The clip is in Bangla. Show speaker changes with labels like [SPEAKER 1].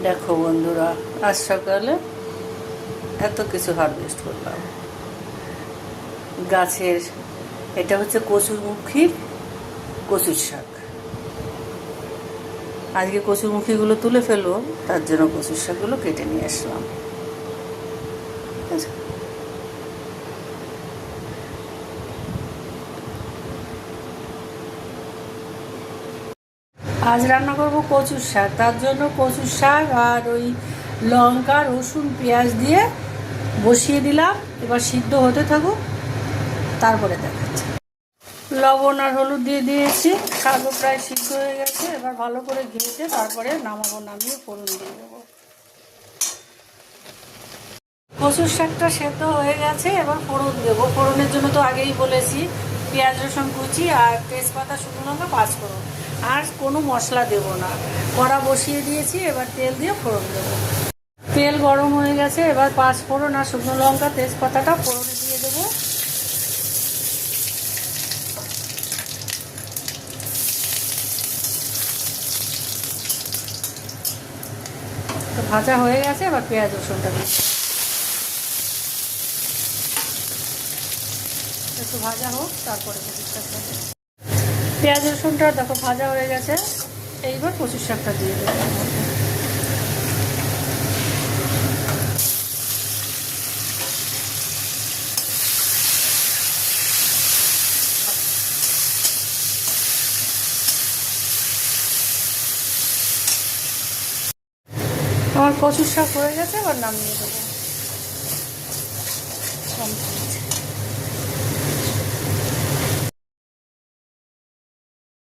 [SPEAKER 1] দেখো বন্ধুরা, আজ সকালে এত কিছু হারভেস্ট করলাম গাছের। এটা হচ্ছে কচুরমুখীর কচুর শাক। আজকে কচুরমুখীগুলো তুলে ফেলবো, তার জন্য কচুর শাকগুলো কেটে নিয়ে আসলাম। আজ রান্না করবো কচুর শাক, তার জন্য কচুর শাক আর ওই লঙ্কা রসুন পেঁয়াজ দিয়ে বসিয়ে দিলাম। এবার সিদ্ধ হতে থাকুক, তারপরে দেখাচ্ছি। লবণ আর হলুদ দিয়ে দিয়েছি, শাকও প্রায় সিদ্ধ হয়ে গেছে। এবার ভালো করে ঘেঁটে তারপরে নামাবো, নামিয়ে ফোড়ন দিয়ে দেবো। কচুর শাকটা সেদ্ধ হয়ে গেছে, এবার ফোড়ন দেবো। ফোড়নের জন্য তো আগেই বলেছি, পেঁয়াজ রসুন কুচি আর তেজপাতা শুকনো লঙ্কা পাঁচ ফোড়ন, আর কোনো মশলা দেবো না। কড়া বসিয়ে দিয়েছি, এবার তেল দিয়ে ফোড়ন দেবো। তেল গরম হয়ে গেছে, এবার পাঁচ ফোড়ন আর শুকনো লঙ্কা তেজপাতাটা ফোড়নে দিয়ে দেবো। তো ভাজা হয়ে গেছে, এবার পেঁয়াজ রসুনটা দিয়ে একটু ভাজা হোক, তারপরে কচুর শাকটা দেবো। পেঁয়াজ রসুনটা দেখো ভাজা হয়ে গেছে, এইবার কচুর শাকটা দিয়ে দেবো। আমার কচুর শাক হয়ে গেছে, এবার নামিয়ে দেবো।